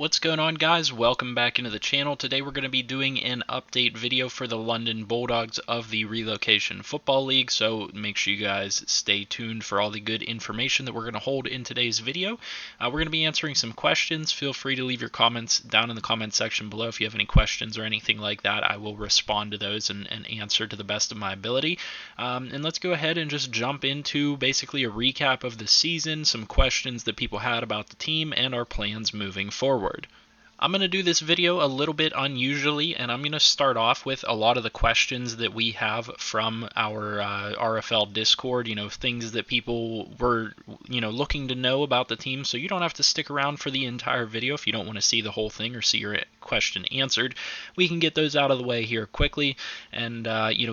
What's going on, guys? Welcome back into the channel. Today we're going to be doing an update video for the London Bulldogs of the Relocation Football League, so make sure you guys stay tuned for all the good information that we're going to hold in today's video. We're going to be answering some questions. Feel free to leave your comments down in the comment section below if you have any questions or anything like that. I will respond to those and answer to the best of my ability. And let's go ahead and just jump into basically a recap of the season, some questions that people had about the team, and our plans moving forward. I'm going to do this video a little bit unusually, and I'm going to start off with a lot of the questions that we have from our RFL Discord, things that people were, looking to know about the team, so you don't have to stick around for the entire video if you don't want to see the whole thing or see your question answered. We can get those out of the way here quickly and,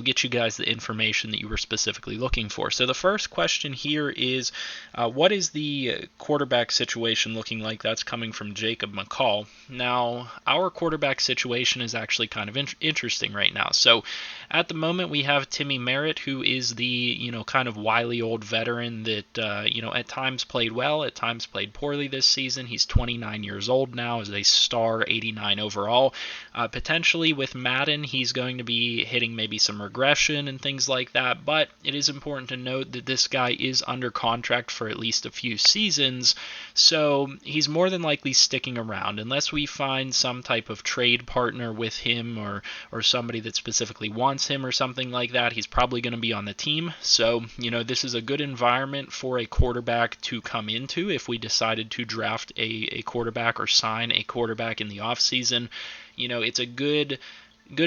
get you guys the information that you were specifically looking for. So the first question here is, what is the quarterback situation looking like? That's coming from Jacob McCall. Now, our quarterback situation is actually kind of interesting right now. So, at the moment, we have Timmy Merritt, who is the, kind of wily old veteran that, at times played well, at times played poorly this season. He's 29 years old now, is a star 89 overall. Potentially with Madden, he's going to be hitting maybe some regression and things like that, but it is important to note that this guy is under contract for at least a few seasons, so he's more than likely sticking around unless we find some type of trade partner with him or somebody that specifically wants him or something like that. He's probably going to be on the team. So, this is a good environment for a quarterback to come into if we decided to draft a quarterback or sign a quarterback in the offseason. It's a good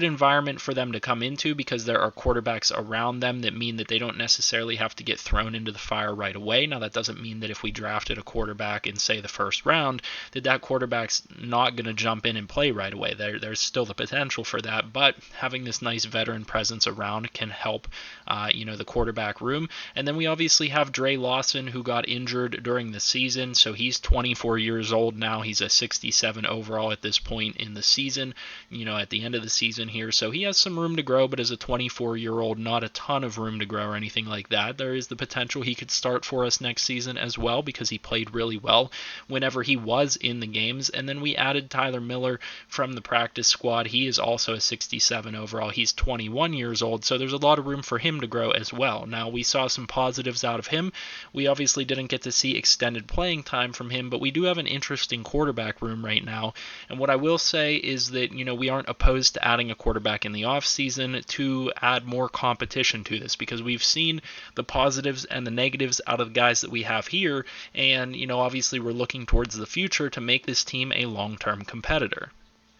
environment for them to come into because there are quarterbacks around them that mean that they don't necessarily have to get thrown into the fire right away. Now, that doesn't mean that if we drafted a quarterback in, say, the first round, that quarterback's not going to jump in and play right away. There's still the potential for that, but having this nice veteran presence around can help, the quarterback room. And then we obviously have Dre Lawson, who got injured during the season, so he's 24 years old now. He's a 67 overall at this point in the season, at the end of the season here, so he has some room to grow, but as a 24-year-old, not a ton of room to grow or anything like that. There is the potential he could start for us next season as well because he played really well whenever he was in the games. And then we added Tyler Miller from the practice squad. He is also a 67 overall. He's 21 years old, so there's a lot of room for him to grow as well. Now, we saw some positives out of him. We obviously didn't get to see extended playing time from him, but we do have an interesting quarterback room right now. And what I will say is that, we aren't opposed to adding a quarterback in the offseason to add more competition to this because we've seen the positives and the negatives out of the guys that we have here, and obviously we're looking towards the future to make this team a long-term competitor.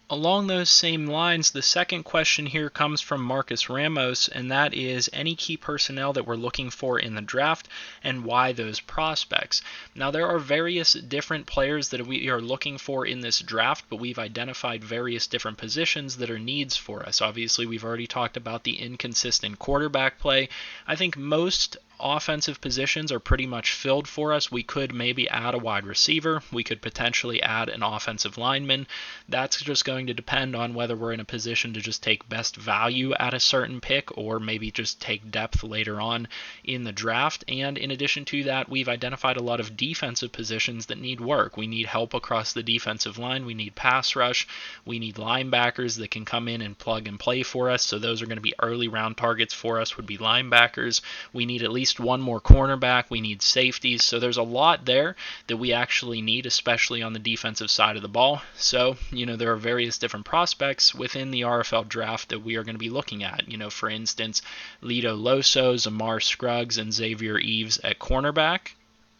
Along those same lines, the second question here comes from Marcus Ramos, and that is any key personnel that we're looking for in the draft and why those prospects. Now, there are various different players that we are looking for in this draft, but we've identified various different positions that are needs for us. Obviously, we've already talked about the inconsistent quarterback play. I think most offensive positions are pretty much filled for us. We could maybe add a wide receiver. We could potentially add an offensive lineman. That's just going to depend on whether we're in a position to just take best value at a certain pick or maybe just take depth later on in the draft. And in addition to that, we've identified a lot of defensive positions that need work. We need help across the defensive line. We need pass rush. We need linebackers that can come in and plug and play for us. So those are going to be early round targets for us would be linebackers. We need at least one more cornerback. We need safeties. So there's a lot there that we actually need, especially on the defensive side of the ball. So, there are various different prospects within the RFL draft that we are going to be looking at. For instance, Lito Loso, Zamar Scruggs, and Xavier Eves at cornerback.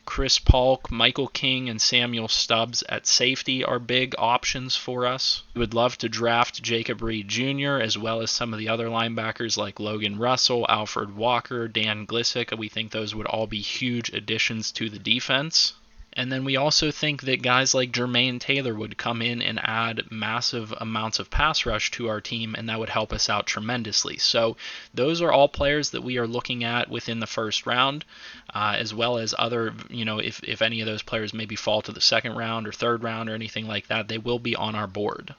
Chris Polk, Michael King, and Samuel Stubbs at safety are big options for us. We would love to draft Jacob Reid Jr. as well as some of the other linebackers like Logan Russell, Alfred Walker, Dan Glissick. We think those would all be huge additions to the defense. And then we also think that guys like Jermaine Taylor would come in and add massive amounts of pass rush to our team, and that would help us out tremendously. So those are all players that we are looking at within the first round, as well as other, if any of those players maybe fall to the second round or third round or anything like that, they will be on our board.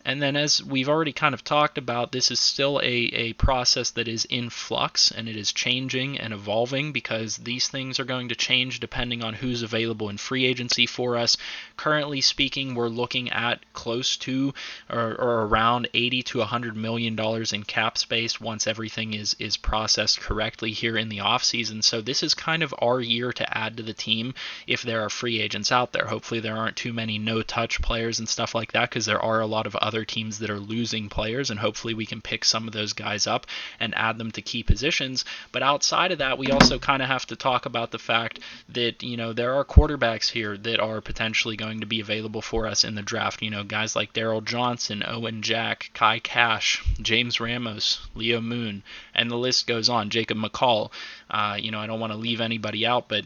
And then, as we've already kind of talked about, this is still a process that is in flux, and it is changing and evolving because these things are going to change depending on who's available in free agency for us. Currently speaking, we're looking at close to or around $80 to $100 million in cap space once everything is processed correctly here in the offseason. So this is kind of our year to add to the team if there are free agents out there. Hopefully there aren't too many no-touch players and stuff like that, because there are a lot of other teams that are losing players, and hopefully we can pick some of those guys up and add them to key positions. But outside of that, we also kind of have to talk about the fact that, there are quarterbacks here that are potentially going to be available for us in the draft. Guys like Darryl Johnson, Owen Jack, Kai Cash, James Ramos, Leo Moon, and the list goes on. Jacob McCall. I don't want to leave anybody out, but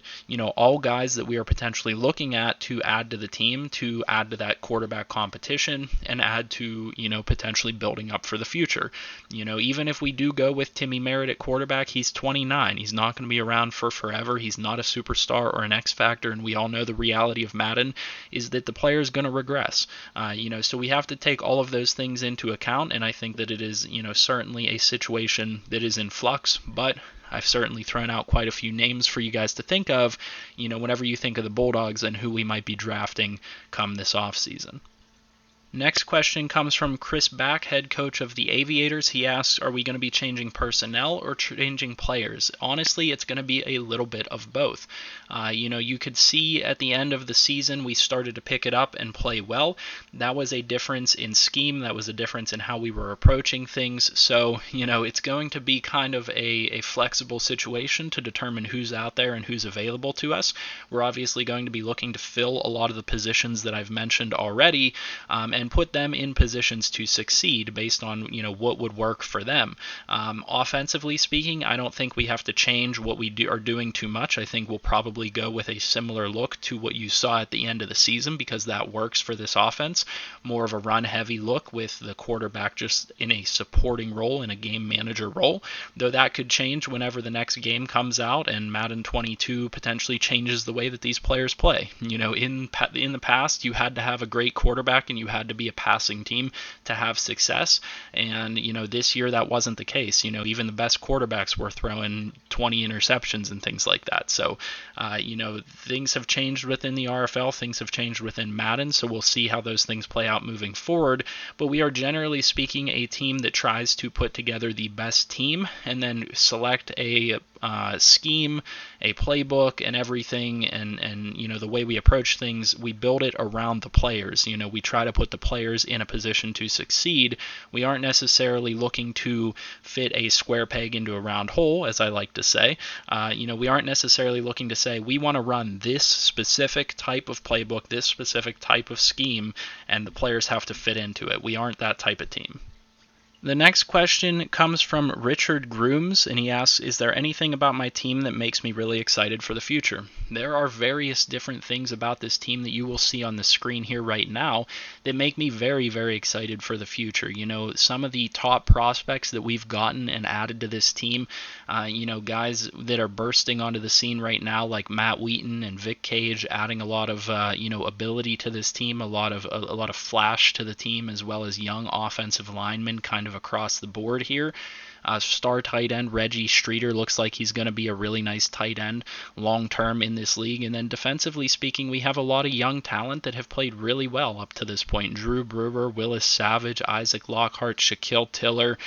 all guys that we are potentially looking at to add to the team, to add to that quarterback competition, and add to potentially building up for the future. Even if we do go with Timmy Merritt at quarterback, he's 29. He's not going to be around for forever. He's not a superstar or an X factor, and we all know the reality of Madden is that the player is going to regress. So we have to take all of those things into account, and I think that it is certainly a situation that is in flux, but I've certainly thrown out quite a few names for you guys to think of, whenever you think of the Bulldogs and who we might be drafting come this offseason. Next question comes from Chris Back, head coach of the Aviators. He asks, are we going to be changing personnel or changing players? Honestly, it's going to be a little bit of both. You could see at the end of the season we started to pick it up and play well. That was a difference in scheme. That was a difference in how we were approaching things. So, it's going to be kind of a flexible situation to determine who's out there and who's available to us. We're obviously going to be looking to fill a lot of the positions that I've mentioned already, and put them in positions to succeed based on what would work for them. Offensively speaking, I don't think we have to change what we are doing too much. I think we'll probably go with a similar look to what you saw at the end of the season, because that works for this offense. More of a run-heavy look with the quarterback just in a supporting role, in a game manager role, though that could change whenever the next game comes out and Madden 22 potentially changes the way that these players play. In the past, you had to have a great quarterback and you had to be a passing team to have success, and this year that wasn't the case. Even the best quarterbacks were throwing 20 interceptions and things like that. So things have changed within the RFL, things have changed within Madden, so we'll see how those things play out moving forward. But we are generally speaking a team that tries to put together the best team and then select a scheme, a playbook, and everything, and the way we approach things, we build it around the players. We try to put the players in a position to succeed. We aren't necessarily looking to fit a square peg into a round hole, as I like to say. We aren't necessarily looking to say we want to run this specific type of playbook, this specific type of scheme, and the players have to fit into it. We aren't that type of team. The next question comes from Richard Grooms, and he asks, is there anything about my team that makes me really excited for the future? There are various different things about this team that you will see on the screen here right now that make me very, very excited for the future. Some of the top prospects that we've gotten and added to this team, guys that are bursting onto the scene right now, like Matt Wheaton and Vic Cage, adding a lot of ability to this team, a lot of flash to the team, as well as young offensive linemen kind of across the board here. Star tight end Reggie Streeter looks like he's going to be a really nice tight end long term in this league. And then defensively speaking, we have a lot of young talent that have played really well up to this point. Drew Brewer, Willis Savage, Isaac Lockhart, Shaquille Tiller,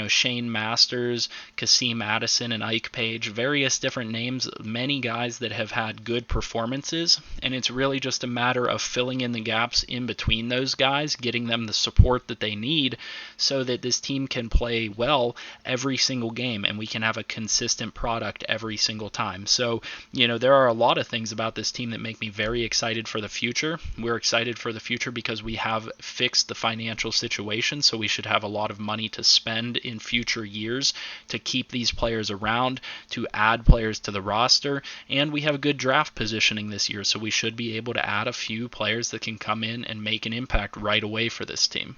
Shane Masters, Kasim Addison, and Ike Page. Various different names, many guys that have had good performances. And it's really just a matter of filling in the gaps in between those guys, getting them the support that they need so that this team can play well every single game and we can have a consistent product every single time. So, there are a lot of things about this team that make me very excited for the future. We're excited for the future because we have fixed the financial situation, so we should have a lot of money to spend in future years to keep these players around, to add players to the roster, and we have good draft positioning this year, so we should be able to add a few players that can come in and make an impact right away for this team.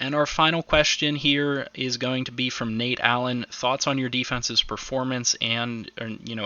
And our final question here is going to be from Nate Allen. Thoughts on your defense's performance and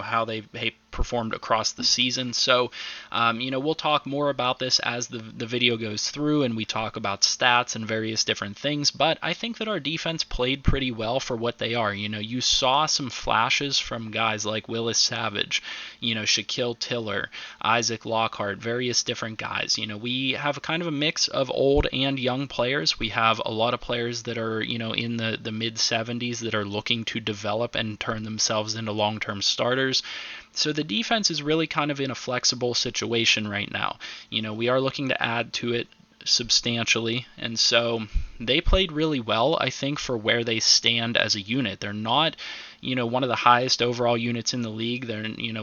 how they performed across the season. So, we'll talk more about this as the video goes through and we talk about stats and various different things, but I think that our defense played pretty well for what they are. You saw some flashes from guys like Willis Savage, Shaquille Tiller, Isaac Lockhart, various different guys. We have kind of a mix of old and young players. We have a lot of players that are, in the mid 70s that are looking to develop and turn themselves into long-term starters. So the defense is really kind of in a flexible situation right now. We are looking to add to it substantially, and so they played really well, I think, for where they stand as a unit. They're not one of the highest overall units in the league.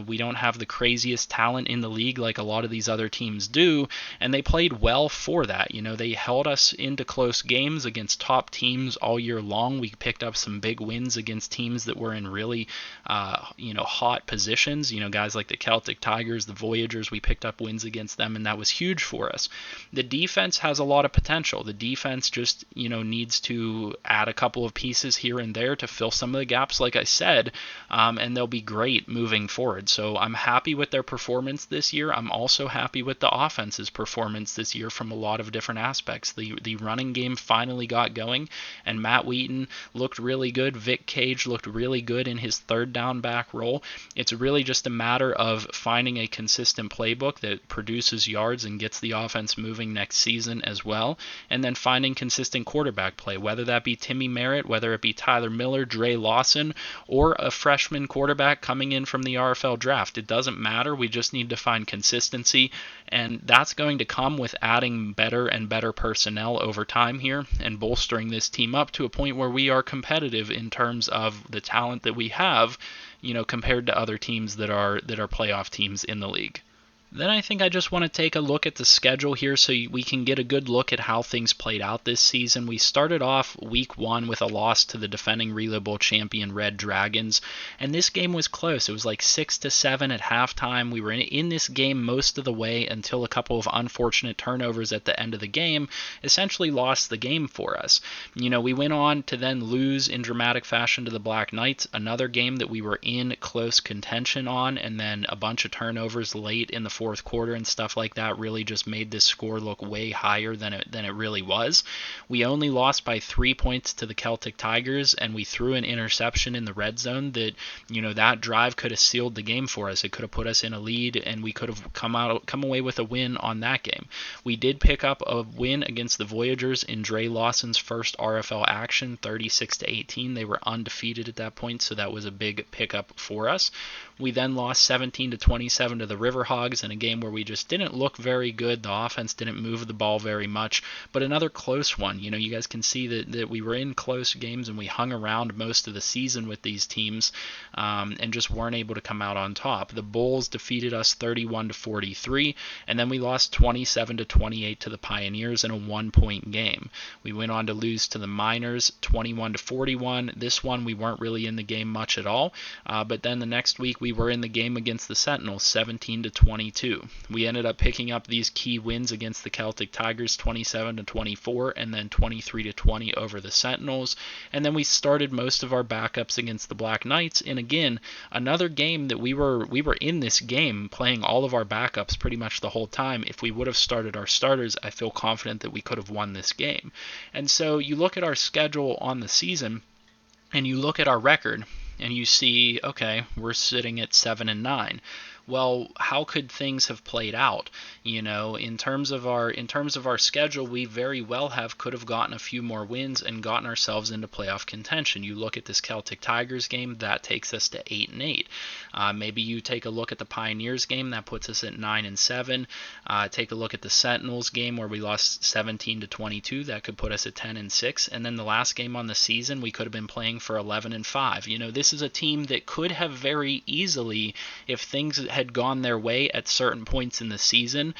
We don't have the craziest talent in the league like a lot of these other teams do, and they played well for that. They held us into close games against top teams all year long. We picked up some big wins against teams that were in really, hot positions. Guys like the Celtic Tigers, the Voyagers, we picked up wins against them, and that was huge for us. The defense has a lot of potential. The defense just, needs to add a couple of pieces here and there to fill some of the gaps, like I said, and they'll be great moving forward. So I'm happy with their performance this year. I'm also happy with the offense's performance this year from a lot of different aspects. The running game finally got going, and Matt Wheaton looked really good. Vic Cage looked really good in his third down back role. It's really just a matter of finding a consistent playbook that produces yards and gets the offense moving next season as well, and then finding consistent quarterback play, whether that be Timmy Merritt, whether it be Tyler Miller, Dre Lawson, or a freshman quarterback coming in from the RFL draft. It doesn't matter. We just need to find consistency, and that's going to come with adding better and better personnel over time here and bolstering this team up to a point where we are competitive in terms of the talent that we have, compared to other teams that are playoff teams in the league. Then I think I just want to take a look at the schedule here so we can get a good look at how things played out this season. We started off week 1 with a loss to the defending Relay Bowl champion Red Dragons, and this game was close. It was like 6-7 at halftime. We were in this game most of the way until a couple of unfortunate turnovers at the end of the game essentially lost the game for us. We went on to then lose in dramatic fashion to the Black Knights, another game that we were in close contention on, and then a bunch of turnovers late in the fourth quarter and stuff like that really just made this score look way higher than it really was. We only lost by 3 points to the Celtic Tigers, and we threw an interception in the red zone that, that drive could have sealed the game for us. It could have put us in a lead, and we could have come away with a win on that game. We did pick up a win against the Voyagers in Dre Lawson's first RFL action, 36-18. They were undefeated at that point, so that was a big pickup for us. We then lost 17-27 to the Riverhogs in a game where we just didn't look very good. The offense didn't move the ball very much, but another close one. You guys can see that we were in close games and we hung around most of the season with these teams and just weren't able to come out on top. The Bulls defeated us 31-43, and then we lost 27-28 to the Pioneers in a 1-point game. We went on to lose to the Miners 21-41. This one we weren't really in the game much at all, but then the next week we were in the game against the Sentinels 17-22. We ended up picking up these key wins against the Celtic Tigers 27-24 and then 23-20 over the Sentinels, and then we started most of our backups against the Black Knights in, again, another game that we were in this game playing all of our backups pretty much the whole time. If we would have started our starters, I feel confident that we could have won this game. And so you look at our schedule on the season and you look at our record and you see, okay, we're sitting at 7-9. Well, how could things have played out? In terms of our schedule, we very well could have gotten a few more wins and gotten ourselves into playoff contention. You look at this Celtic Tigers game, that takes us to 8-8. Maybe you take a look at the Pioneers game, that puts us at 9-7. Take a look at the Sentinels game where we lost 17-22, that could put us at 10-6. And then the last game on the season, we could have been playing for 11-5. This is a team that could have very easily, if things had gone their way at certain points in the season,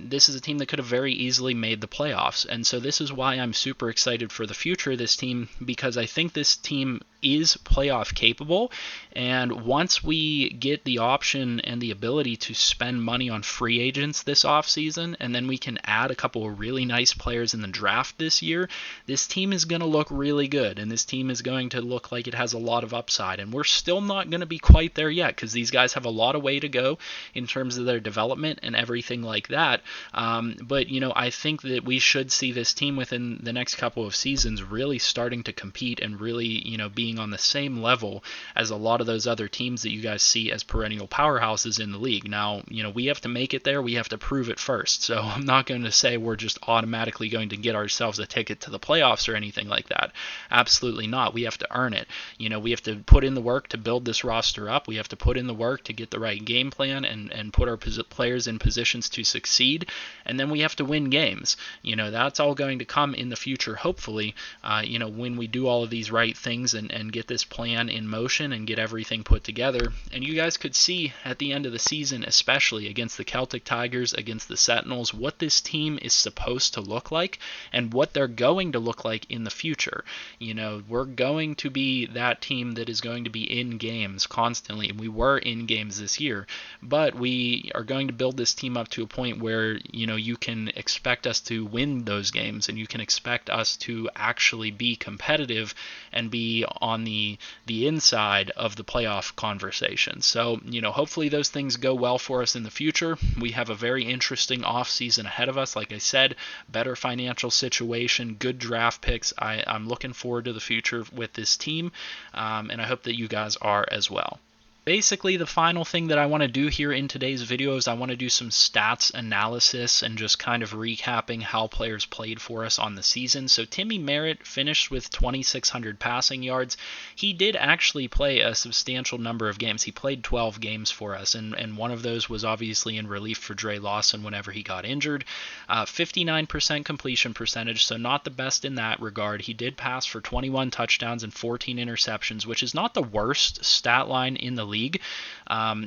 this is a team that could have very easily made the playoffs. And so this is why I'm super excited for the future of this team, because I think this team is playoff capable, and once we get the option and the ability to spend money on free agents this offseason, and then we can add a couple of really nice players in the draft this year, this team is going to look really good, and this team is going to look like it has a lot of upside. And we're still not going to be quite there yet, because these guys have a lot lot of way to go in terms of their development and everything like that. But, I think that we should see this team within the next couple of seasons really starting to compete and really, being on the same level as a lot of those other teams that you guys see as perennial powerhouses in the league. Now, we have to make it there. We have to prove it first. So I'm not going to say we're just automatically going to get ourselves a ticket to the playoffs or anything like that. Absolutely not. We have to earn it. We have to put in the work to build this roster up. We have to put in the work to get the right game plan and put our players in positions to succeed. And then we have to win games. That's all going to come in the future, hopefully, when we do all of these right things and get this plan in motion and get everything put together. And you guys could see at the end of the season, especially against the Celtic Tigers, against the Sentinels, what this team is supposed to look like and what they're going to look like in the future. We're going to be that team that is going to be in games constantly. We were in games this year, but we are going to build this team up to a point where, you can expect us to win those games and you can expect us to actually be competitive and be on the inside of the playoff conversation. So, hopefully those things go well for us in the future. We have a very interesting offseason ahead of us. Like I said, better financial situation, good draft picks. I'm looking forward to the future with this team, and I hope that you guys are as well. Basically, the final thing that I want to do here in today's video is I want to do some stats analysis and just kind of recapping how players played for us on the season. So Timmy Merritt finished with 2,600 passing yards. He did actually play a substantial number of games. He played 12 games for us, and one of those was obviously in relief for Dre Lawson whenever he got injured. 59% completion percentage, so not the best in that regard. He did pass for 21 touchdowns and 14 interceptions, which is not the worst stat line in the league. I'm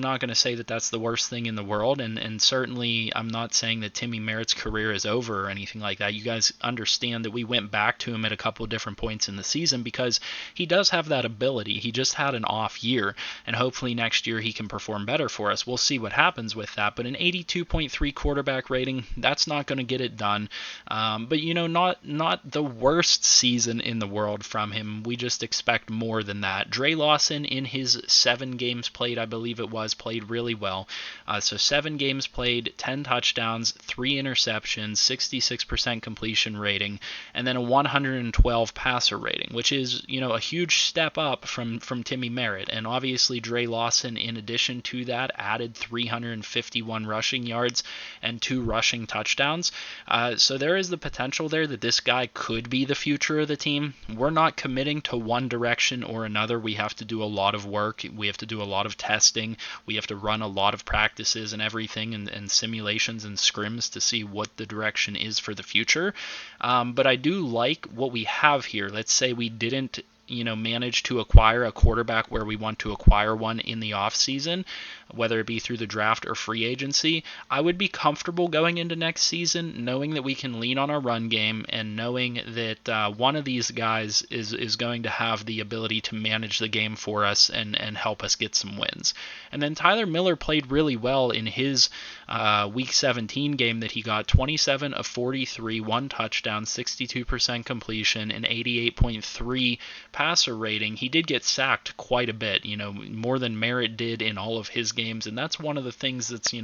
not going to say that that's the worst thing in the world, and certainly I'm not saying that Timmy Merritt's career is over or anything like that. You guys understand that we went back to him at a couple of different points in the season because he does have that ability. He just had an off year, and hopefully next year he can perform better for us. We'll see what happens with that, but an 82.3 quarterback rating, that's not going to get it done. But not the worst season in the world from him. We just expect more than that. Dre Lawson in his 7 games played, I believe it was, played really well. So 7 games played, 10 touchdowns, 3 interceptions, 66% completion rating, and then a 112 passer rating, which is, a huge step up from Timmy Merritt. And obviously Dre Lawson, in addition to that, added 351 rushing yards and 2 rushing touchdowns. So there is the potential there that this guy could be the future of the team. We're not committing to one direction or another. We have to do a lot of work. We have to do a lot of testing. We have to run a lot of practices and everything and simulations and scrims to see what the direction is for the future. But I do like what we have here. Let's say we didn't manage to acquire a quarterback where we want to acquire one in the offseason, whether it be through the draft or free agency. I would be comfortable going into next season knowing that we can lean on our run game and knowing that one of these guys is going to have the ability to manage the game for us and help us get some wins. And then Tyler Miller played really well in his Week 17 game that he got 27 of 43, 1 touchdown, 62% completion, and 88.3 passer rating. He did get sacked quite a bit, more than Merritt did in all of his games, and that's one of the things that's,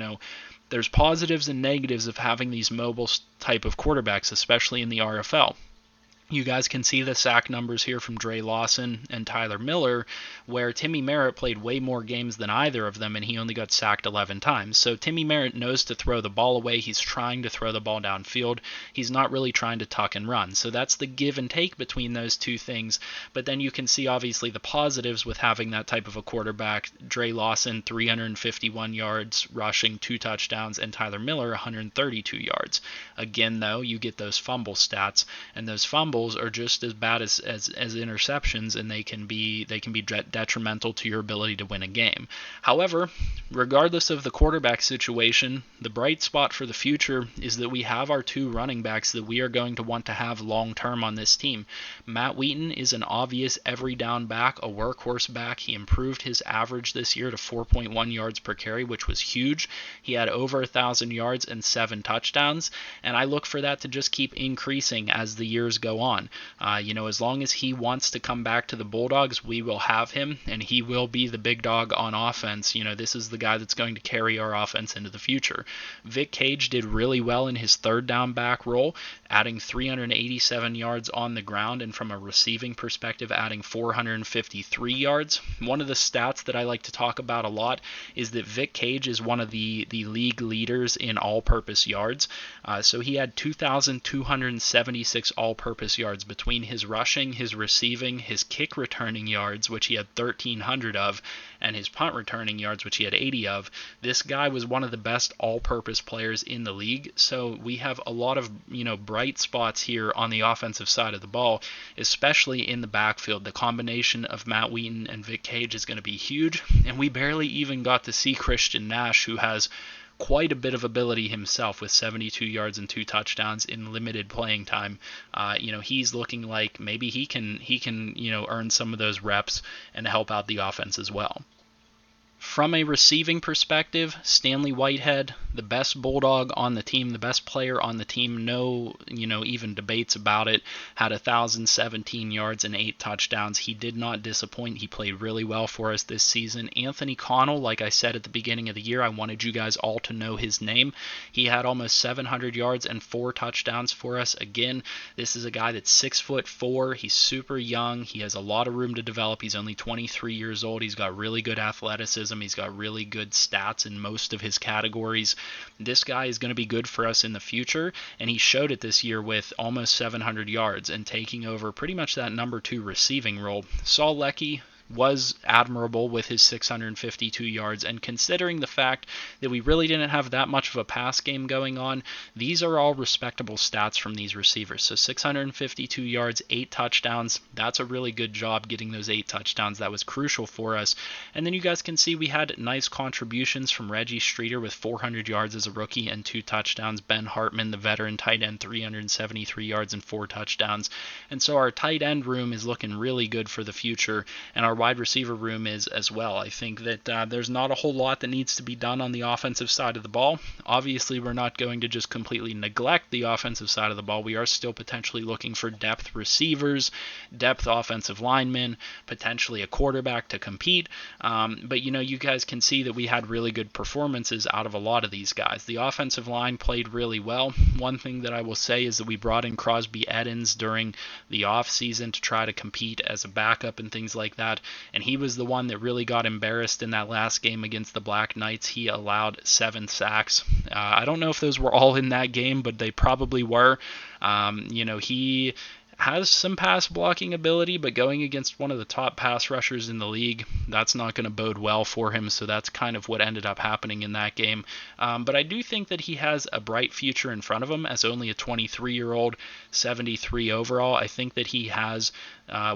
there's positives and negatives of having these mobile type of quarterbacks, especially in the RFL. You guys can see the sack numbers here from Dre Lawson and Tyler Miller, where Timmy Merritt played way more games than either of them, and he only got sacked 11 times. So Timmy Merritt knows to throw the ball away. He's trying to throw the ball downfield. He's not really trying to tuck and run. So that's the give and take between those two things. But then you can see, obviously, the positives with having that type of a quarterback. Dre Lawson, 351 yards rushing, 2 touchdowns, and Tyler Miller, 132 yards. Again, though, you get those fumble stats, and those fumbles are just as bad as interceptions, and they can be detrimental to your ability to win a game. However, regardless of the quarterback situation, the bright spot for the future is that we have our 2 running backs that we are going to want to have long term on this team. Matt Wheaton is an obvious every down back, a workhorse back. He improved his average this year to 4.1 yards per carry, which was huge. He had over 1,000 yards and 7 touchdowns, and I look for that to just keep increasing as the years go on. As long as he wants to come back to the Bulldogs, we will have him, and he will be the big dog on offense. This is the guy that's going to carry our offense into the future. Vic Cage did really well in his third down back role, adding 387 yards on the ground, and from a receiving perspective, adding 453 yards. One of the stats that I like to talk about a lot is that Vic Cage is one of the league leaders in all-purpose yards. So he had 2,276 all-purpose yards between his rushing, his receiving, his kick returning yards, which he had 1,300 of, and his punt returning yards, which he had 80 of. This guy was one of the best all-purpose players in the league. So we have a lot of bright spots here on the offensive side of the ball, especially in the backfield. The combination of Matt Wheaton and Vic Cage is going to be huge, and we barely even got to see Christian Nash, who has quite a bit of ability himself with 72 yards and 2 touchdowns in limited playing time. He's looking like maybe he can earn some of those reps and help out the offense as well. From a receiving perspective, Stanley Whitehead, the best Bulldog on the team, the best player on the team, no even debates about it, had 1,017 yards and 8 touchdowns. He did not disappoint. He played really well for us this season. Anthony Connell, like I said at the beginning of the year, I wanted you guys all to know his name. He had almost 700 yards and 4 touchdowns for us. Again, this is a guy that's 6'4". He's super young. He has a lot of room to develop. He's only 23 years old. He's got really good athleticism. He's got really good stats in most of his categories. This guy is going to be good for us in the future, and he showed it this year with almost 700 yards and taking over pretty much that number 2 receiving role. Saul Leckie was admirable with his 652 yards, and considering the fact that we really didn't have that much of a pass game going on, these are all respectable stats from these receivers. So 652 yards, 8 touchdowns, that's a really good job getting those 8 touchdowns. That was crucial for us. And then you guys can see we had nice contributions from Reggie Streeter with 400 yards as a rookie and 2 touchdowns. Ben Hartman, the veteran tight end, 373 yards and 4 touchdowns. And so our tight end room is looking really good for the future, and our wide receiver room is as well. I think that there's not a whole lot that needs to be done on the offensive side of the ball. Obviously, we're not going to just completely neglect the offensive side of the ball. We are still potentially looking for depth receivers, depth offensive linemen, potentially a quarterback to compete. But you guys can see that we had really good performances out of a lot of these guys. The offensive line played really well. One thing that I will say is that we brought in Crosby Edens during the offseason to try to compete as a backup and things like that. And he was the one that really got embarrassed in that last game against the Black Knights. He allowed 7 sacks. I don't know if those were all in that game, but they probably were. He has some pass blocking ability, but going against one of the top pass rushers in the league, that's not going to bode well for him, so that's kind of what ended up happening in that game. But I do think that he has a bright future in front of him as only a 23-year-old, 73 overall. I think that he has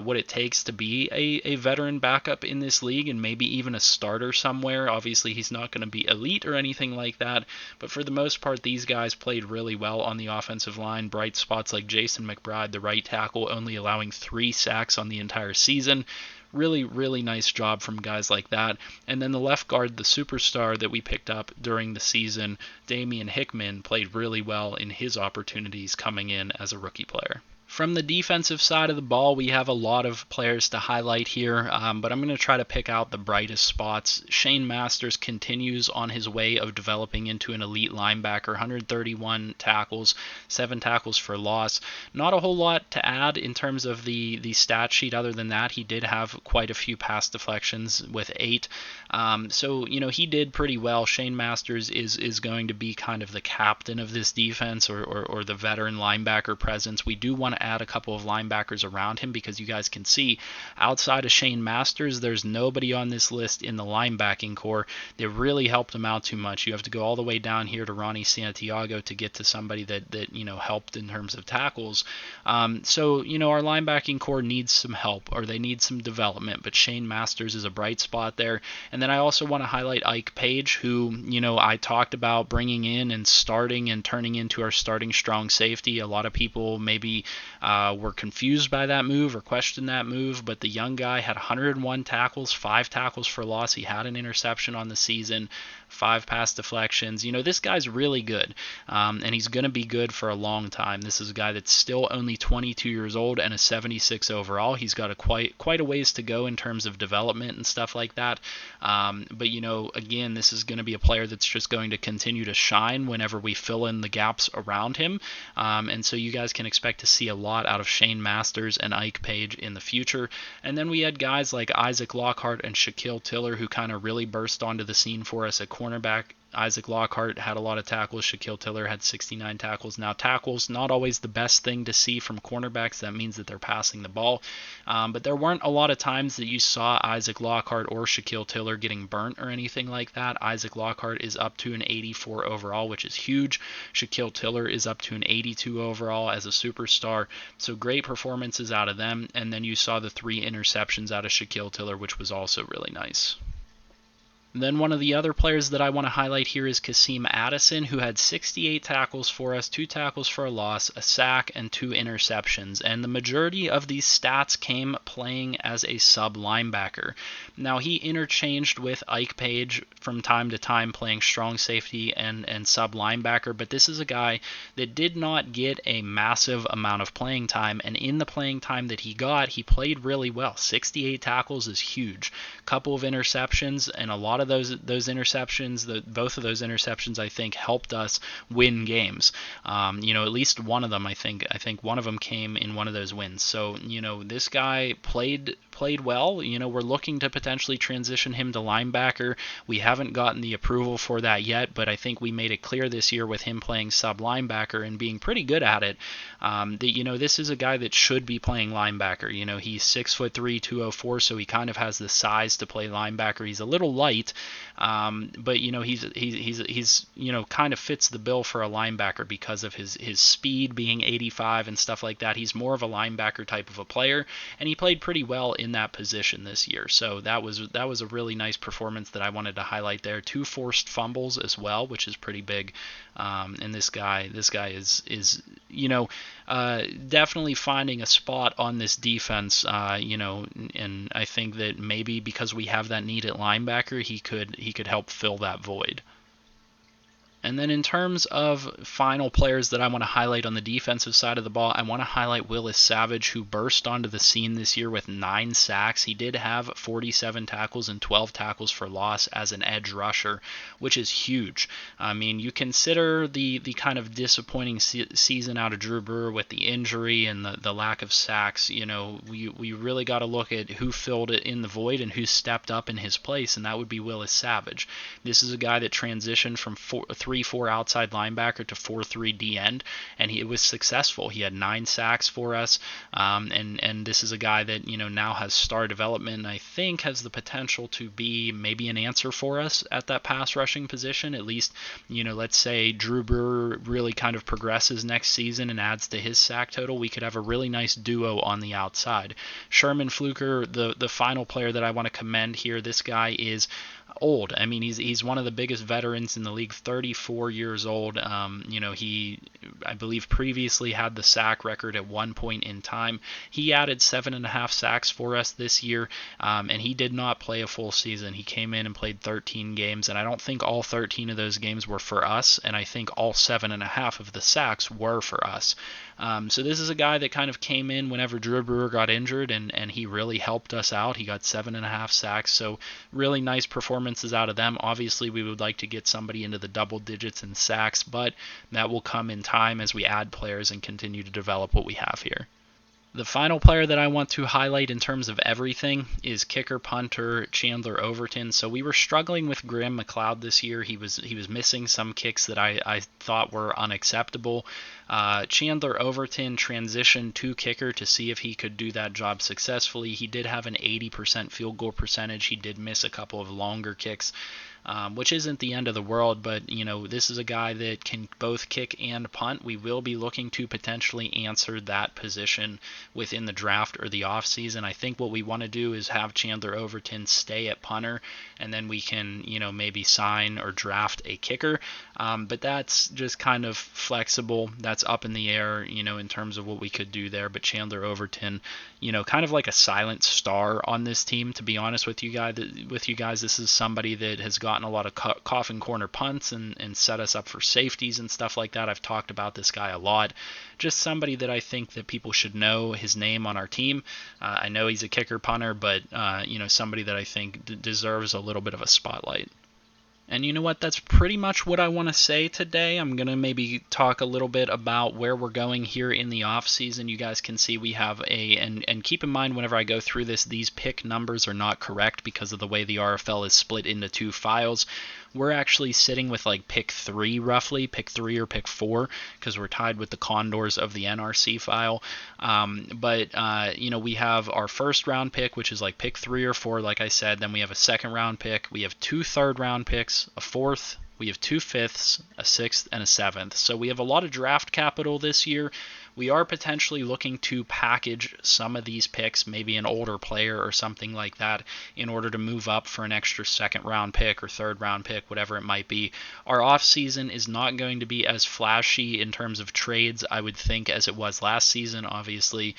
what it takes to be a veteran backup in this league and maybe even a starter somewhere. Obviously, he's not going to be elite or anything like that, but for the most part, these guys played really well on the offensive line. Bright spots like Jason McBride, the right tackle, only allowing 3 sacks on the entire season. Really, really nice job from guys like that. And then the left guard, the superstar that we picked up during the season, Damian Hickman, played really well in his opportunities coming in as a rookie player. From the defensive side of the ball, we have a lot of players to highlight here, but I'm going to try to pick out the brightest spots. Shane Masters continues on his way of developing into an elite linebacker, 131 tackles, 7 tackles for loss. Not a whole lot to add in terms of the stat sheet other than that. He did have quite a few pass deflections with 8. So he did pretty well. Shane Masters is going to be kind of the captain of this defense or the veteran linebacker presence. We do want to add a couple of linebackers around him because you guys can see outside of Shane Masters, there's nobody on this list in the linebacking core that really helped him out too much. You have to go all the way down here to Ronnie Santiago to get to somebody that helped in terms of tackles. So our linebacking core needs some help, or they need some development, but Shane Masters is a bright spot there. And then I also want to highlight Ike Page, who I talked about bringing in and starting and turning into our starting strong safety. A lot of people maybe were confused by that move or questioned that move, but the young guy had 101 tackles, 5 tackles for loss. He had an interception on the season. 5 pass deflections. This guy's really good, and he's going to be good for a long time. This is a guy that's still only 22 years old and a 76 overall. He's got quite a ways to go in terms of development and stuff like that. But again, this is going to be a player that's just going to continue to shine whenever we fill in the gaps around him. And so you guys can expect to see a lot out of Shane Masters and Ike Page in the future. And then we had guys like Isaac Lockhart and Shaquille Tiller who kind of really burst onto the scene for us at cornerback. Isaac Lockhart had a lot of tackles. Shaquille Tiller had 69 tackles. Now, tackles, not always the best thing to see from cornerbacks. That means that they're passing the ball. But there weren't a lot of times that you saw Isaac Lockhart or Shaquille Tiller getting burnt or anything like that. Isaac Lockhart is up to an 84 overall, which is huge. Shaquille Tiller is up to an 82 overall as a superstar. So great performances out of them. And then you saw the 3 interceptions out of Shaquille Tiller, which was also really nice. Then one of the other players that I want to highlight here is Kasim Addison, who had 68 tackles for us, 2 tackles for a loss, a sack, and 2 interceptions. And the majority of these stats came playing as a sub linebacker. Now, he interchanged with Ike Page from time to time, playing strong safety and sub linebacker, but this is a guy that did not get a massive amount of playing time, and in the playing time that he got, he played really well. 68 tackles is huge. Couple of interceptions, and a lot of those interceptions, both of those interceptions, I think, helped us win games. At least one of them, I think one of them came in one of those wins. So, this guy played well. We're looking to potentially transition him to linebacker. We haven't gotten the approval for that yet, but I think we made it clear this year with him playing sub linebacker and being pretty good at it, that, this is a guy that should be playing linebacker. He's 6'3", 204, so he kind of has the size to play linebacker. He's a little light, but he's kind of fits the bill for a linebacker because of his speed being 85 and stuff like that. He's more of a linebacker type of a player, and he played pretty well in that position this year. So that was a really nice performance that I wanted to highlight there. 2 forced fumbles as well, which is pretty big. And this guy is definitely finding a spot on this defense. And I think that maybe because we have that need at linebacker, he could help fill that void. And then in terms of final players that I want to highlight on the defensive side of the ball, I want to highlight Willis Savage, who burst onto the scene this year with 9 sacks. He did have 47 tackles and 12 tackles for loss as an edge rusher, which is huge. I mean, you consider the kind of disappointing season out of Drew Brewer with the injury and the lack of sacks. We really got to look at who filled it in the void and who stepped up in his place, and that would be Willis Savage. This is a guy that transitioned from 3-4 outside linebacker to 4-3 D end, and it was successful. He had 9 sacks for us, and this is a guy that now has star development, and I think has the potential to be maybe an answer for us at that pass rushing position. At least, let's say Drew Brewer really kind of progresses next season and adds to his sack total, we could have a really nice duo on the outside. Sherman Fluker, the final player that I want to commend here, this guy is old. I mean, he's one of the biggest veterans in the league, 34 years old. He, I believe, previously had the sack record at one point in time. He added 7.5 sacks for us this year, and he did not play a full season. He came in and played 13 games, and I don't think all 13 of those games were for us, and I think all 7.5 of the sacks were for us. So this is a guy that kind of came in whenever Drew Brewer got injured, and he really helped us out. He got 7.5 sacks, so really nice performances out of them. Obviously, we would like to get somebody into the double digits in sacks, but that will come in time as we add players and continue to develop what we have here. The final player that I want to highlight in terms of everything is kicker punter Chandler Overton. So we were struggling with Graham McLeod this year. He was missing some kicks that I thought were unacceptable. Chandler Overton transitioned to kicker to see if he could do that job successfully. He did have an 80% field goal percentage. He did miss a couple of longer kicks, which isn't the end of the world, but this is a guy that can both kick and punt. We will be looking to potentially answer that position within the draft or the offseason. I think what we want to do is have Chandler Overton stay at punter, and then we can maybe sign or draft a kicker. But that's just kind of flexible. That's up in the air, in terms of what we could do there. But Chandler Overton, kind of like a silent star on this team, to be honest with you guys. This is somebody that has gotten a lot of coffin corner punts and set us up for safeties and stuff like that. I've talked about this guy a lot. Just somebody that I think that people should know his name on our team. I know he's a kicker punter, but somebody that I think deserves a little bit of a spotlight. And you know what? That's pretty much what I want to say today. I'm going to maybe talk a little bit about where we're going here in the off season. You guys can see we have and keep in mind whenever I go through this, these pick numbers are not correct because of the way the RFL is split into two files. We're actually sitting with like pick 3 roughly, pick 3 or pick 4, because we're tied with the Condors of the NRC file. But we have our first round pick, which is like pick 3 or 4, like I said. Then we have a second round pick. We have 2 third round picks, a fourth. We have 2 fifths, a 6th, and a 7th. So we have a lot of draft capital this year. We are potentially looking to package some of these picks, maybe an older player or something like that, in order to move up for an extra second round pick or third round pick, whatever it might be. Our offseason is not going to be as flashy in terms of trades, I would think, as it was last season. Obviously,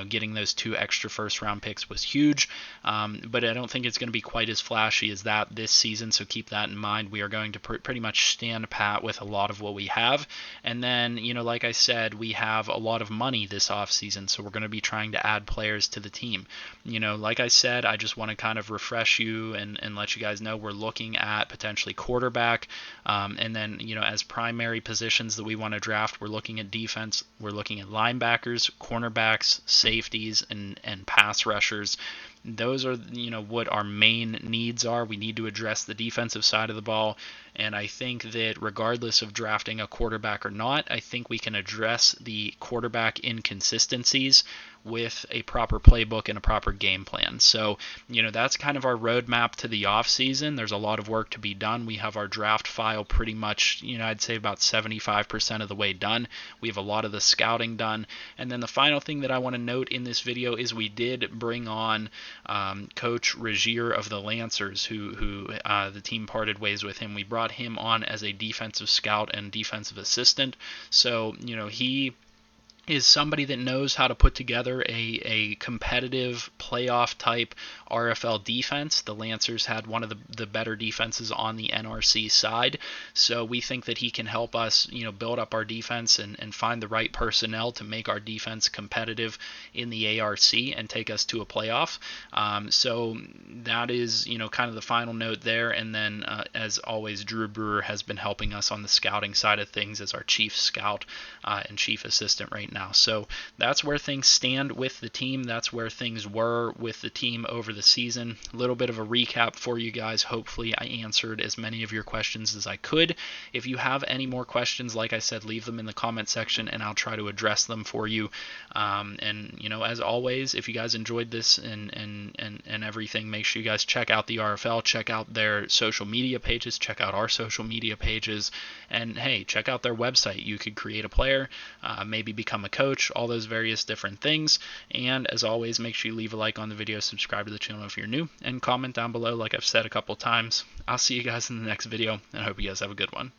getting those 2 extra first round picks was huge, but I don't think it's going to be quite as flashy as that this season, so keep that in mind. We are going to pretty much stand pat with a lot of what we have. And then, like I said, we have a lot of money this offseason, so we're going to be trying to add players to the team. Like I said, I just want to kind of refresh you and let you guys know we're looking at potentially quarterback, and then, as primary positions that we want to draft, we're looking at defense, we're looking at linebackers, cornerbacks, safeties, and pass rushers. Those are, what our main needs are. We need to address the defensive side of the ball, and I think that regardless of drafting a quarterback or not, I think we can address the quarterback inconsistencies with a proper playbook and a proper game plan. So, that's kind of our roadmap to the offseason. There's a lot of work to be done. We have our draft file pretty much, I'd say about 75% of the way done. We have a lot of the scouting done. And then the final thing that I want to note in this video is we did bring on Coach Regier of the Lancers, who the team parted ways with him. We brought him on as a defensive scout and defensive assistant. So, he is somebody that knows how to put together a competitive playoff type RFL defense. The Lancers had one of the better defenses on the NRC side, so we think that he can help us build up our defense and find the right personnel to make our defense competitive in the ARC and take us to a playoff. So that is kind of the final note there. And then as always, Drew Brewer has been helping us on the scouting side of things as our chief scout and chief assistant right now. So that's where things stand with the team. That's where things were with the team over the season. A little bit of a recap for you guys. Hopefully I answered as many of your questions as I could. If you have any more questions, like I said, leave them in the comment section and I'll try to address them for you. And as always, if you guys enjoyed this and everything, make sure you guys check out the RFL, check out their social media pages, check out our social media pages, and hey, check out their website. You could create a player, maybe become a coach, all those various different things. And as always, make sure you leave a like on the video, subscribe to the channel if you're new, and comment down below like I've said a couple times. I'll see you guys in the next video, and I hope you guys have a good one.